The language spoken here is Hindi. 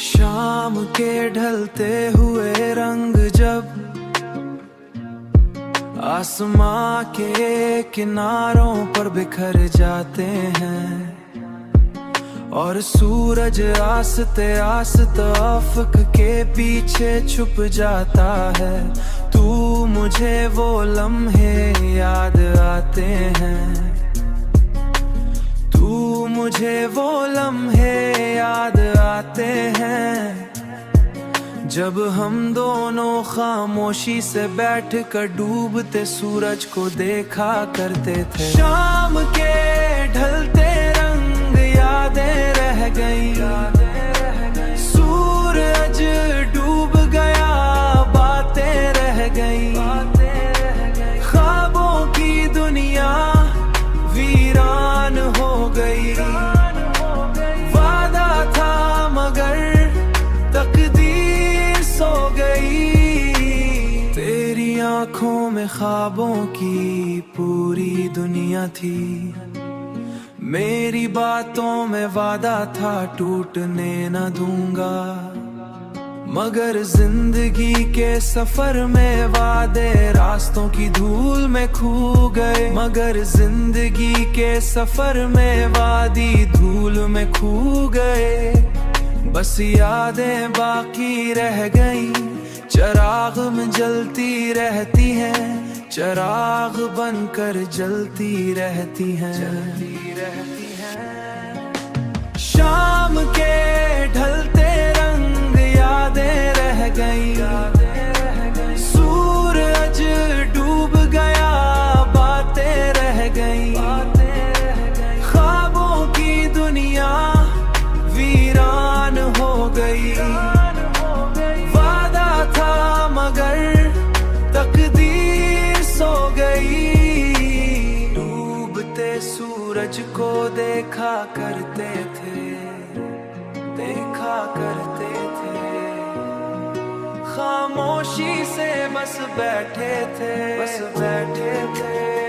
शाम के ढलते हुए रंग जब आसमां के किनारों पर बिखर जाते हैं और सूरज आस्ते आस्ते अफ़क़ के पीछे छुप जाता है। तू मुझे वो लम्हे याद आते हैं, तू मुझे वो लम्हे याद आते हैं जब हम दोनों खामोशी से बैठ कर डूबते सूरज को देखा करते थे। शाम के ढलते रंग यादें रह गई, सूरज डूब गया बातें रह गई, ख्वाबों की दुनिया वीरान हो गई। वादा था मगर तकदीर सो गई। तेरी आंखों में ख्वाबों की पूरी दुनिया थी, मेरी बातों में वादा था टूटने न दूंगा। मगर जिंदगी के सफर में वादे रास्तों की धूल में खो गए, मगर जिंदगी के सफर में वादी धूल में खो गए। बस यादें बाकी रह गई, चिराग में जलती रहती हैं, चिराग बनकर जलती रहती हैं, जलती रहती हैं। शाम के ढलते रंग यादें रह गई, सूरज डूब गया बातें रह गई, ख्वाबों की दुनिया वीरान हो गई। वादा था मगर तकदीर सो गई। डूबते सूरज को देखा करते थे, देखा करते थे, खामोशी से बस बैठे थे, बस बैठे थे।